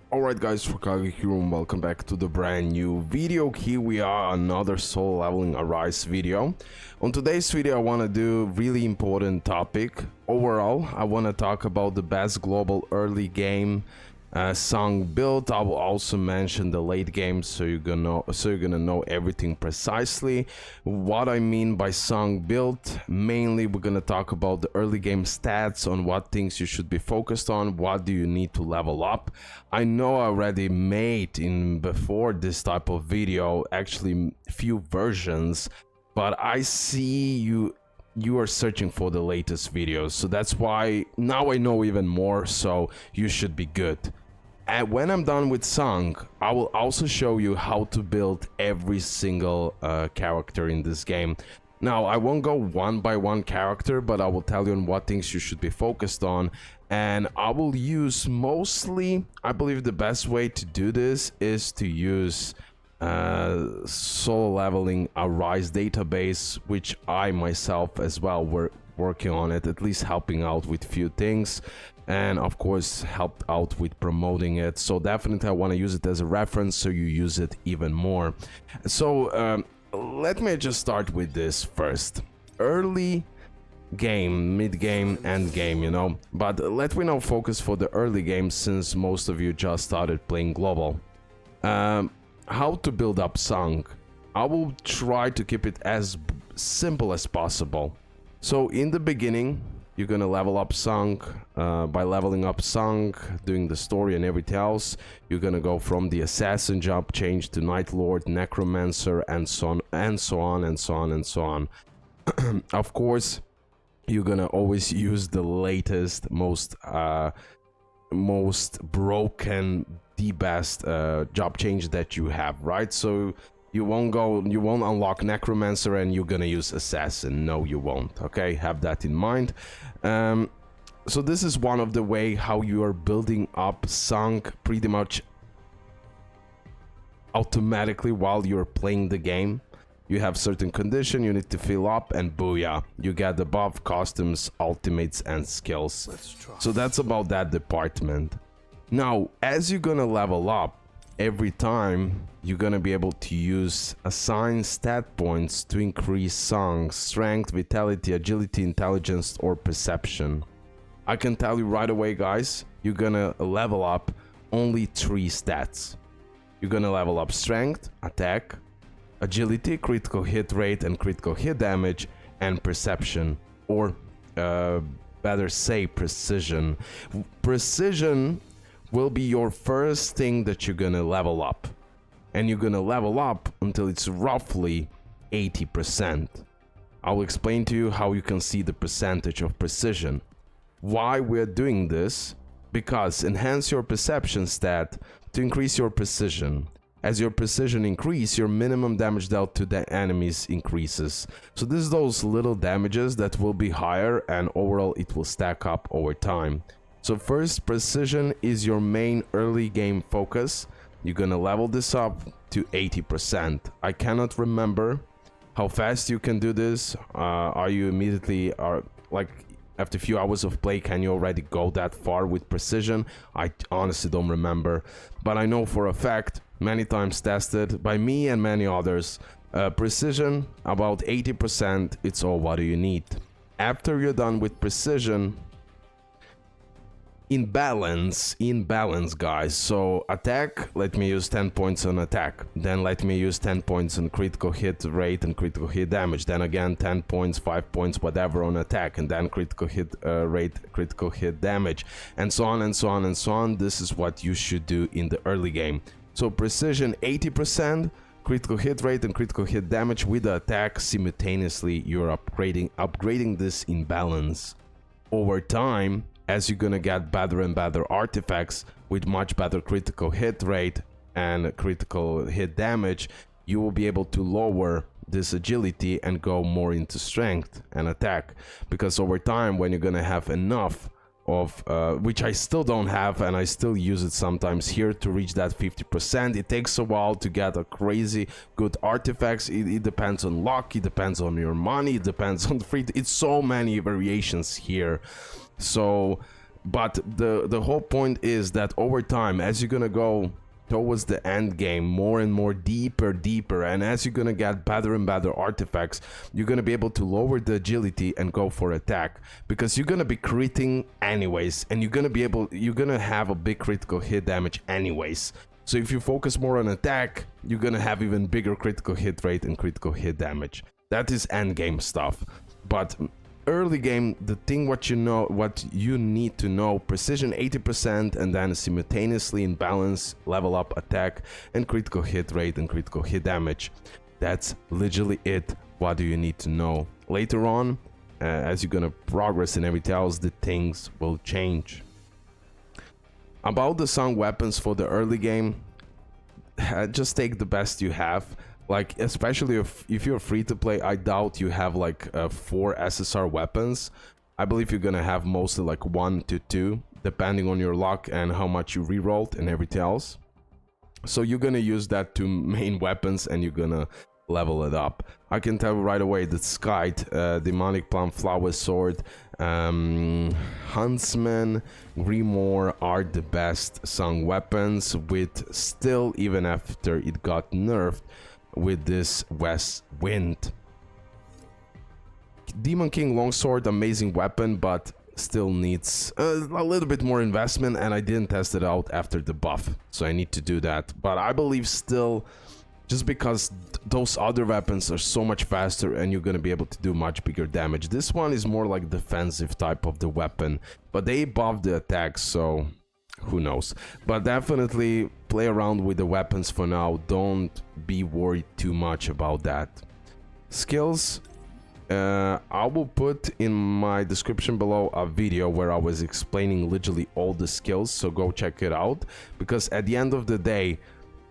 Alright guys, RoKage here and welcome back to the brand new video. Here we are, another Solo Leveling Arise video. On today's video I want to do a really important topic. Overall, I want to talk about the best global early game Sung build. I will also mention the late game so you're gonna know everything precisely. What I mean by Sung build, mainly we're gonna talk about the early game stats, on what things you should be focused on, what do you need to level up. I know I already made in before this type of video actually few versions, but I see you are searching for the latest videos, so that's why now I know even more, so you should be good. And when I'm done with Sung, I will also show you how to build every single character in this game. Now, I won't go one by one character, but I will tell you on what things you should be focused on. And I will use mostly, I believe the best way to do this is to use Solo Leveling Arise database, which I myself as well were working on it, at least helping out with few things, and of course helped out with promoting it. So definitely I want to use it as a reference so you use it even more. So let me just start with this first. Early game, mid game, end game, you know, but let me now focus for the early game since most of you just started playing global. How to build up Sung. I will try to keep it as simple as possible. So in the beginning, you're gonna level up Sung. By leveling up Sung, doing the story and everything else, you're gonna go from the assassin job, change to Night Lord, Necromancer, and so on and so on and so on and so on. Of course, you're gonna always use the latest, most broken, the best job change that you have, right? So you won't unlock Necromancer and you're gonna use Assassin. No, you won't. Okay, have that in mind. So this is one of the way how you are building up Sung pretty much automatically while you're playing the game. You have certain condition you need to fill up, and booyah, you get the buff, costumes, ultimates, and skills. So that's about that department. Now, as you're gonna level up, every time you're gonna be able to use assigned stat points to increase Sung's strength, vitality, agility, intelligence, or perception. I can tell you right away, guys, you're gonna level up only 3 stats. You're gonna level up strength, attack, agility, critical hit rate and critical hit damage, and perception, or better say precision. Precision will be your first thing that you're gonna level up, and you're gonna level up until it's roughly 80%. I'll explain to you how you can see the percentage of precision. Why we're doing this? Because enhance your perception stat to increase your precision. As your precision increase, your minimum damage dealt to the enemies increases. So this is those little damages that will be higher, and overall it will stack up over time. So first, precision is your main early game focus. You're gonna level this up to 80%. I cannot remember how fast you can do this. Are you immediately, like after a few hours of play, can you already go that far with precision? I honestly don't remember, but I know for a fact, many times tested by me and many others, precision about 80%, it's all what do you need. After you're done with precision, in balance guys, so attack, let me use 10 points on attack, then let me use 10 points on critical hit rate and critical hit damage, then again 10 points, 5 points, whatever on attack, and then critical hit rate, critical hit damage, and so on and so on and so on. This is what you should do in the early game. So precision 80%, critical hit rate and critical hit damage with the attack simultaneously. You're upgrading this in balance. Over time, as you're gonna get better and better artifacts with much better critical hit rate and critical hit damage, you will be able to lower this agility and go more into strength and attack. Because over time, when you're gonna have enough of, which I still don't have and I still use it sometimes here to reach that 50%, it takes a while to get a crazy good artifacts. It depends on luck, it depends on your money, it depends on free, it's so many variations here. So But the whole point is that over time, as you're gonna go towards the end game, more and more deeper, and as you're gonna get better and better artifacts, you're gonna be able to lower the agility and go for attack, because you're gonna be critting anyways, and you're gonna have a big critical hit damage anyways. So if you focus more on attack, you're gonna have even bigger critical hit rate and critical hit damage. That is end game stuff. But early game, the thing what you need to know, precision 80%, and then simultaneously in balance, level up attack and critical hit rate and critical hit damage. That's literally it. What do you need to know? Later on, as you're gonna progress and everything else, the things will change. About the Sung weapons for the early game, just take the best you have. Like, especially if you're free to play, I doubt you have like 4 SSR weapons. I believe you're gonna have mostly like 1 to 2, depending on your luck and how much you rerolled and everything else. So you're gonna use that to main weapons and you're gonna level it up. I can tell right away that Skite, Demonic Plum Flower Sword, Huntsman, Grimoire are the best Sung weapons, with still, even after it got nerfed, with this West Wind. Demon King Longsword, amazing weapon, but still needs a little bit more investment, and I didn't test it out after the buff, so I need to do that. But I believe still, just because those other weapons are so much faster and you're gonna be able to do much bigger damage. This one is more like defensive type of the weapon, but they buffed the attack, so who knows. But definitely play around with the weapons for now. Don't be worried too much about that. Skills, I will put in my description below a video where I was explaining literally all the skills, so go check it out, because at the end of the day,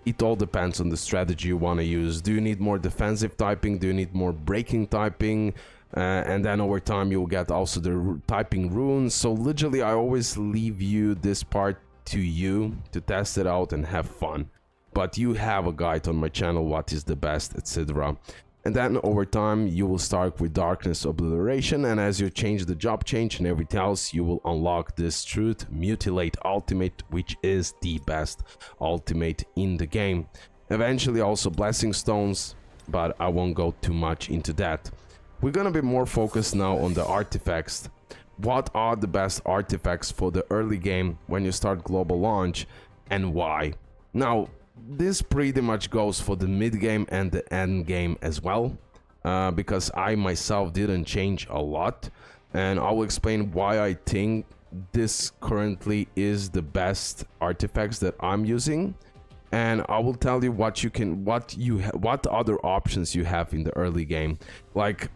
it all depends on the strategy you want to use. Do you need more defensive typing? Do you need more breaking typing? And then over time you'll get also the typing runes. So literally I always leave you this part to you to test it out and have fun. But you have a guide on my channel what is the best, etc. And then over time you will start with Darkness Obliteration, and as you change the job change and everything else, you will unlock this Truth Mutilate ultimate, which is the best ultimate in the game. Eventually also Blessing Stones, but I won't go too much into that. We're gonna be more focused now on the artifacts. What are the best artifacts for the early game when you start global launch, and why? Now, this pretty much goes for the mid game and the end game as well, because I myself didn't change a lot, and I will explain why I think this currently is the best artifacts that I'm using, and I will tell you what other options you have in the early game. Like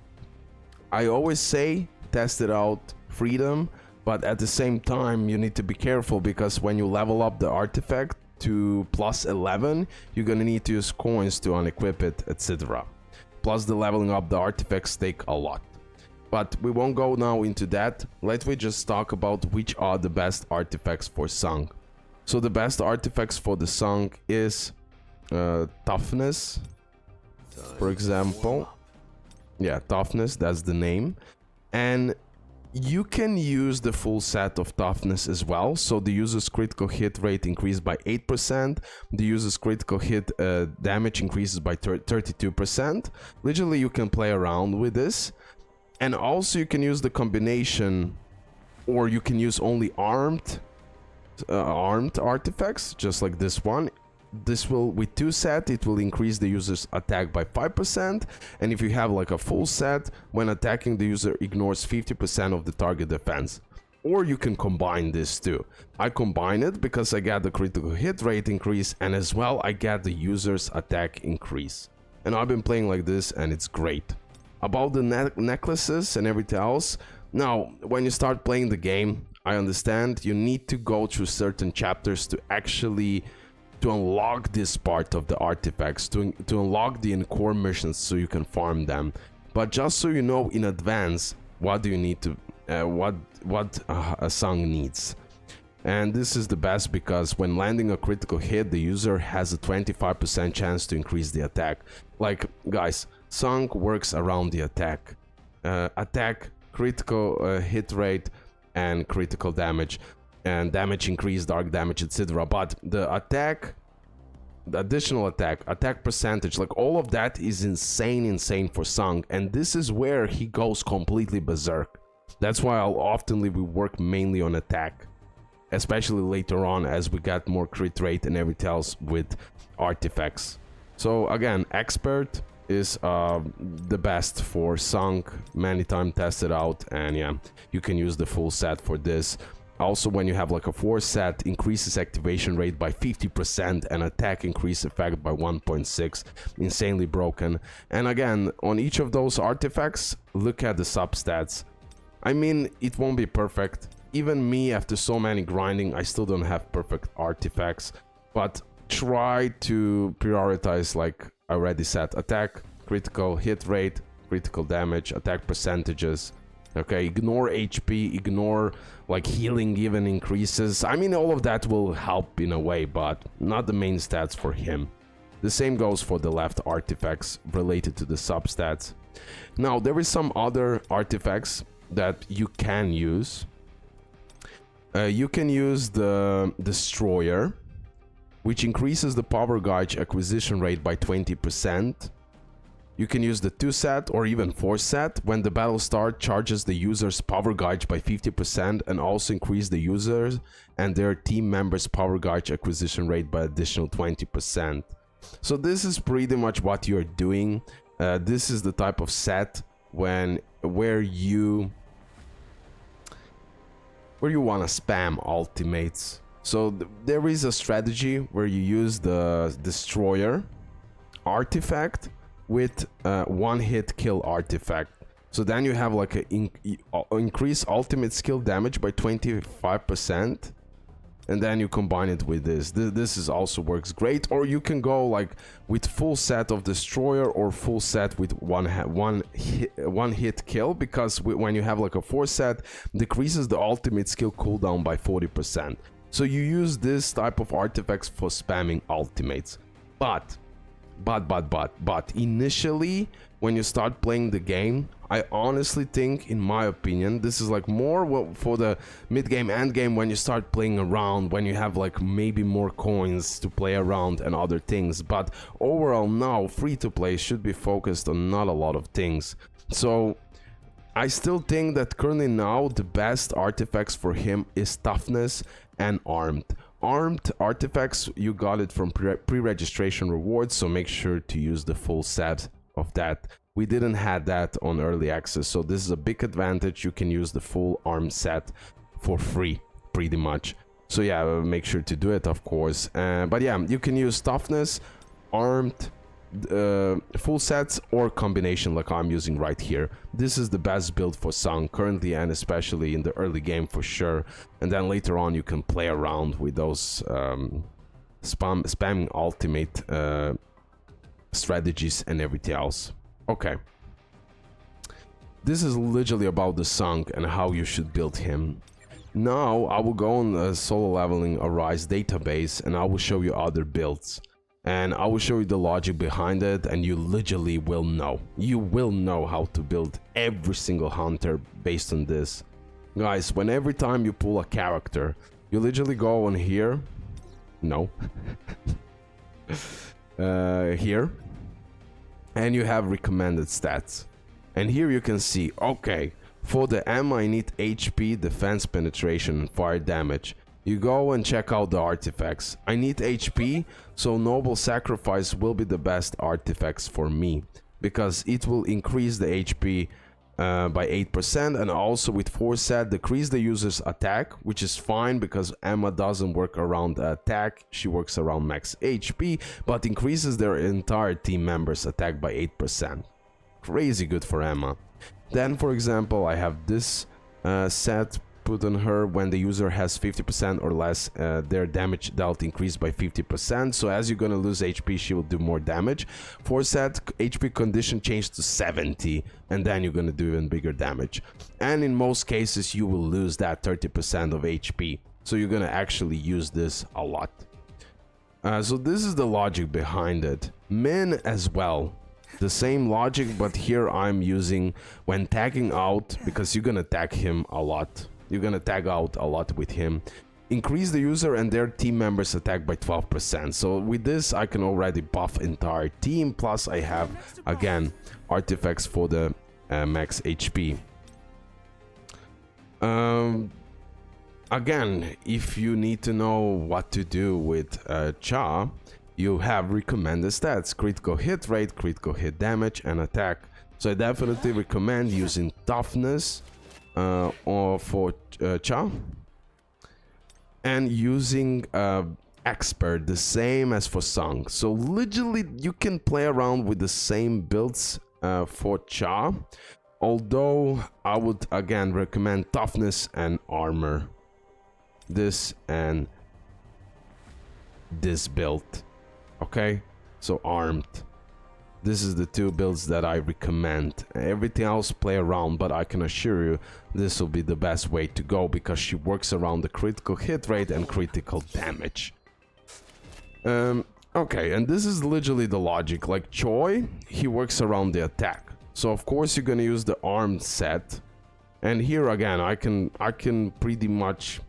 I always say, test it out, freedom, but at the same time you need to be careful, because when you level up the artifact to plus 11, you're gonna need to use coins to unequip it, etc. Plus the leveling up the artifacts take a lot. But we won't go now into that. Let me just talk about which are the best artifacts for Sung. So the best artifacts for the Sung is Toughness, for example. Yeah, Toughness, that's the name. And you can use the full set of Toughness as well. So the user's critical hit rate increased by 8%. The user's critical hit damage increases by 32%. Literally, you can play around with this. And also you can use the combination, or you can use only armed artifacts, just like this one. This will, with 2 set, it will increase the user's attack by 5%, and if you have like a full set, when attacking, the user ignores 50% of the target defense. Or you can combine this too. I combine it because I get the critical hit rate increase, and as well I get the user's attack increase. And I've been playing like this and it's great. About the necklaces and everything else, now when you start playing the game, I understand you need to go through certain chapters to actually unlock this part of the artifacts, to unlock the core missions so you can farm them. But just so you know in advance, what do you need to what a Sung needs. And this is the best, because when landing a critical hit, the user has a 25% chance to increase the attack. Like guys, Sung works around the attack, critical hit rate, and critical damage, and damage increase, dark damage, etc. But the attack, the additional attack percentage, like all of that is insane for Sung, and this is where he goes completely berserk. That's why we work mainly on attack, especially later on as we got more crit rate and everything else with artifacts. So again, expert is the best for Sung, many times tested out, and yeah, you can use the full set for this. Also, when you have like a 4 set, increases activation rate by 50% and attack increase effect by 1.6, insanely broken. And again, on each of those artifacts, look at the substats. I mean, it won't be perfect. Even me, after so many grinding, I still don't have perfect artifacts, but try to prioritize, like I already said, attack, critical hit rate, critical damage, attack percentages. Okay, ignore HP, ignore like healing even increases. I mean, all of that will help in a way, but not the main stats for him. The same goes for the left artifacts related to the substats. Now, there is some other artifacts that you can use. You can use the Destroyer, which increases the Power Gauge acquisition rate by 20%. You can use the 2 set or even 4 set. When the battle starts, charges the user's Power Gauge by 50% and also increase the users and their team members' Power Gauge acquisition rate by additional 20%. So this is pretty much what you're doing. This is the type of set where you want to spam ultimates. So there is a strategy where you use the Destroyer artifact with one hit kill artifact. So then you have like a increase ultimate skill damage by 25%, and then you combine it with this. This is also works great. Or you can go like with full set of Destroyer or full set with one hit kill, because when you have like a 4 set, decreases the ultimate skill cooldown by 40%. So you use this type of artifacts for spamming ultimates. But initially, when you start playing the game, I honestly think, in my opinion, this is like more for the mid-game, end-game, when you start playing around, when you have like maybe more coins to play around and other things. But overall now, free-to-play should be focused on not a lot of things. So I still think that currently now the best artifacts for him is toughness and armed. Armed artifacts, you got it from pre-registration rewards, so make sure to use the full set of that. We didn't have that on early access, so this is a big advantage. You can use the full arm set for free, pretty much. So yeah, make sure to do it, of course. But yeah, you can use toughness, armed, full sets, or combination like I'm using right here. This is the best build for Sung currently, and especially in the early game for sure. And then later on you can play around with those spamming ultimate strategies and everything else. Okay, this is literally about the Sung and how you should build him. Now I will go on the SOLOLEVELINGSKR database and I will show you other builds. And I will show you the logic behind it, and you literally will know. You will know how to build every single hunter based on this. Guys, when every time you pull a character, you literally go on here. No. Here. And you have recommended stats. And here you can see, okay, for the Emma I need HP, defense, penetration, and fire damage. You go and check out the artifacts. I need HP, so Noble Sacrifice will be the best artifacts for me, because it will increase the HP by 8%, and also with 4 set decrease the user's attack, which is fine because Emma doesn't work around attack, she works around max HP, but increases their entire team members' attack by 8%. Crazy good for Emma. Then, for example, I have this set put on her. When the user has 50% or less, their damage dealt increased by 50%. So as you're gonna lose HP, she will do more damage. 4 set HP condition changed to 70, and then you're gonna do even bigger damage. And in most cases, you will lose that 30% of HP. So you're gonna actually use this a lot. So this is the logic behind it. Min as well. The same logic, but here I'm using when tagging out, because you're gonna tag him a lot. you're gonna tag out a lot with him. Increase the user and their team members attack by 12%. So with this I can already buff entire team, plus I have again artifacts for the max HP. Again, if you need to know what to do with Cha, you have recommended stats: critical hit rate, critical hit damage, and attack. So I definitely recommend using toughness or for Cha, and using expert, the same as for Sung. So literally you can play around with the same builds for Cha, although I would again recommend toughness and armor. This and this build, okay? So armed. This is the two builds that I recommend. Everything else play around, but I can assure you this will be the best way to go, because she works around the critical hit rate and critical damage. Okay, and this is literally the logic. Like Choi, he works around the attack. So of course you're gonna use the armed set. And here again, I can pretty much...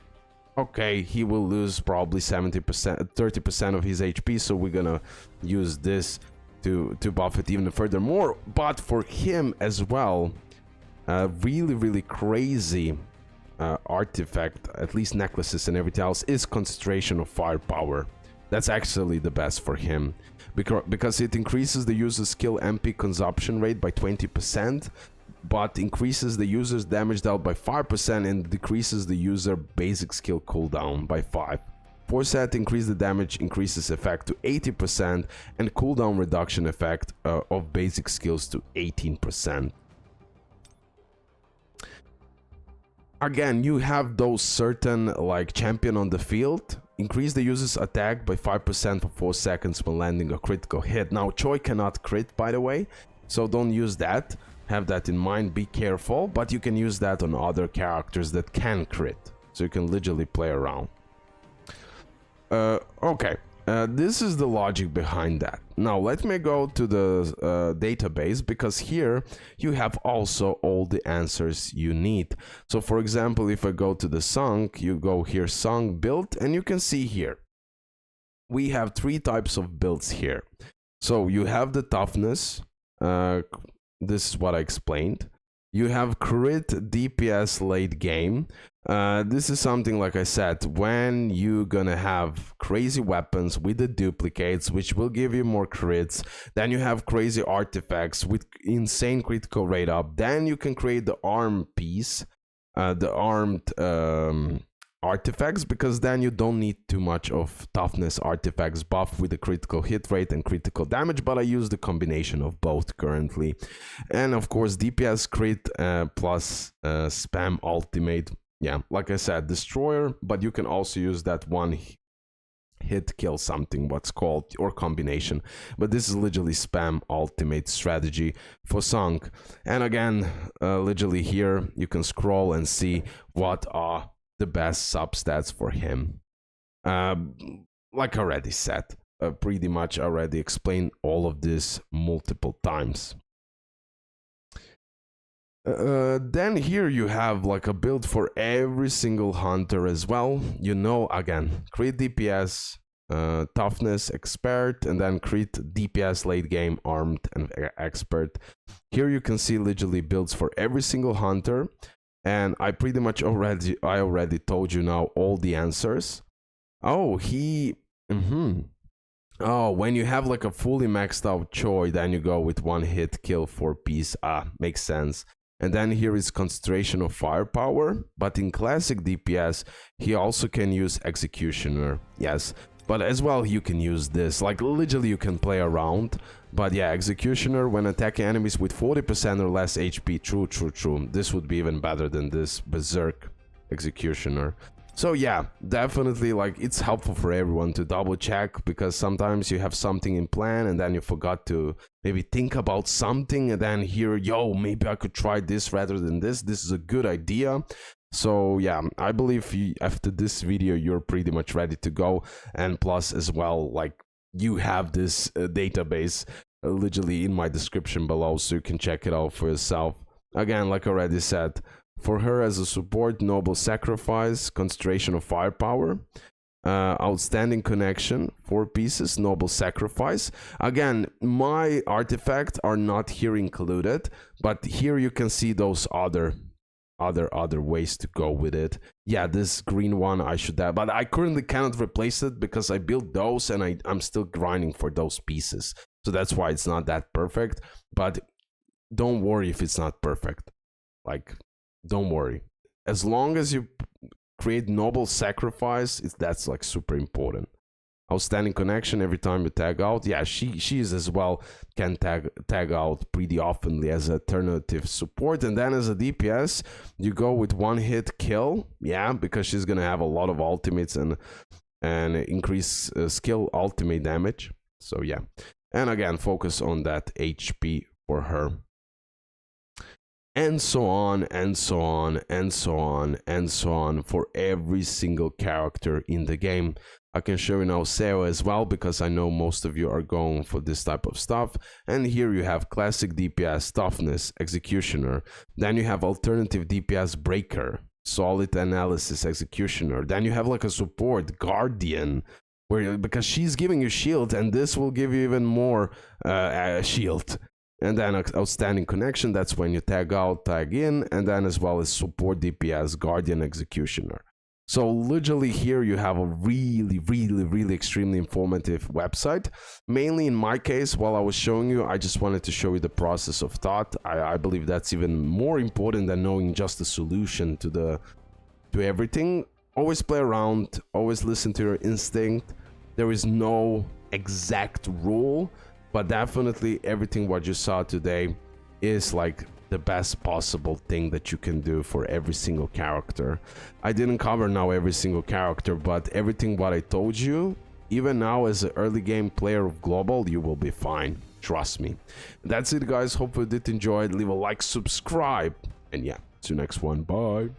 Okay, he will lose probably 70%, 30% of his HP, so we're gonna use this to buff it even furthermore. But for him as well, really crazy artifact, at least necklaces and everything else, is concentration of firepower. That's actually the best for him, because it increases the user's skill MP consumption rate by 20%, but increases the user's damage dealt by 5% and decreases the user basic skill cooldown by 5. Forset increase the damage increases effect to 80% and cooldown reduction effect of basic skills to 18%. Again, you have those certain like champion on the field. Increase the user's attack by 5% for 4 seconds when landing a critical hit. Now Choi cannot crit, by the way, so don't use that. Have that in mind, be careful, but you can use that on other characters that can crit, so you can literally play around. Okay, this is the logic behind that. Now let me go to the database, because here you have also all the answers you need. So for example, if I go to the Sung, you go here, Sung build, and you can see here we have 3 types of builds here. So you have the toughness, this is what I explained. You have crit DPS late game. This is something, like I said, when you're gonna have crazy weapons with the duplicates, which will give you more crits. Then you have crazy artifacts with insane critical rate up. Then you can create the arm piece, the armed artifacts, because then you don't need too much of toughness artifacts buff with the critical hit rate and critical damage, but I use the combination of both currently. And of course DPS crit plus spam ultimate. Yeah, like I said, destroyer, but you can also use that one hit kill something, what's called, or combination. But this is literally spam ultimate strategy for Sung. And again, literally here you can scroll and see what are the best substats for him. Like I already said, pretty much already explained all of this multiple times. Then here you have like a build for every single hunter as well. You know, again, crit DPS, toughness, expert, and then crit DPS late game, armed, and expert. Here you can see literally builds for every single hunter. And I pretty much already told you now all the answers. Oh, Oh, when you have like a fully maxed out Choi, then you go with 1 hit kill 4 piece. Makes sense. And then here is concentration of firepower. But in classic DPS, he also can use executioner. Yes, but as well you can use this. Like literally you can play around. But yeah, executioner when attacking enemies with 40% or less HP. True. This would be even better than this berserk executioner. So yeah, definitely, like, it's helpful for everyone to double check, because sometimes you have something in plan and then you forgot to maybe think about something, and then hear, yo, maybe I could try this rather than this. This is a good idea. So yeah, I believe after this video you're pretty much ready to go. And plus as well, like, you have this database literally in my description below, so you can check it out for yourself. Again, like I already said, For her as a support, Noble Sacrifice, Concentration of Firepower, Outstanding Connection, 4 pieces, Noble Sacrifice. Again, my artifacts are not here included, but here you can see those other ways to go with it. Yeah, this green one I should have, but I currently cannot replace it because I built those and I'm still grinding for those pieces. So that's why it's not that perfect, but don't worry if it's not perfect. Like, don't worry. As long as you create Noble Sacrifice, that's like super important. Outstanding Connection every time you tag out. Yeah, she is as well, can tag out pretty oftenly as alternative support. And then as a DPS, you go with 1-hit kill. Yeah, because she's gonna have a lot of ultimates and increase skill ultimate damage. So yeah, and again, focus on that HP for her. And so on, and so on, and so on, and so on for every single character in the game. I can show you now Seo as well, because I know most of you are going for this type of stuff. And here you have classic DPS, Toughness, Executioner. Then you have alternative DPS, Breaker, Solid Analysis, Executioner. Then you have like a support, Guardian, where because she's giving you shield, and this will give you even more shield. And then Outstanding Connection, that's when you tag out, tag in, and then as well as support DPS, Guardian, Executioner. So literally here you have a really extremely informative website. Mainly in my case, while I was showing you, I just wanted to show you the process of thought. I believe that's even more important than knowing just the solution to everything. Always play around, always listen to your instinct. There is no exact rule, but definitely everything what you saw today is like the best possible thing that you can do for every single character. I didn't cover now every single character, but everything what I told you, even now as an early game player of Global, you will be fine. Trust me. That's it, guys. Hope you did enjoy it. Leave a like, subscribe, and yeah, see you next one. Bye.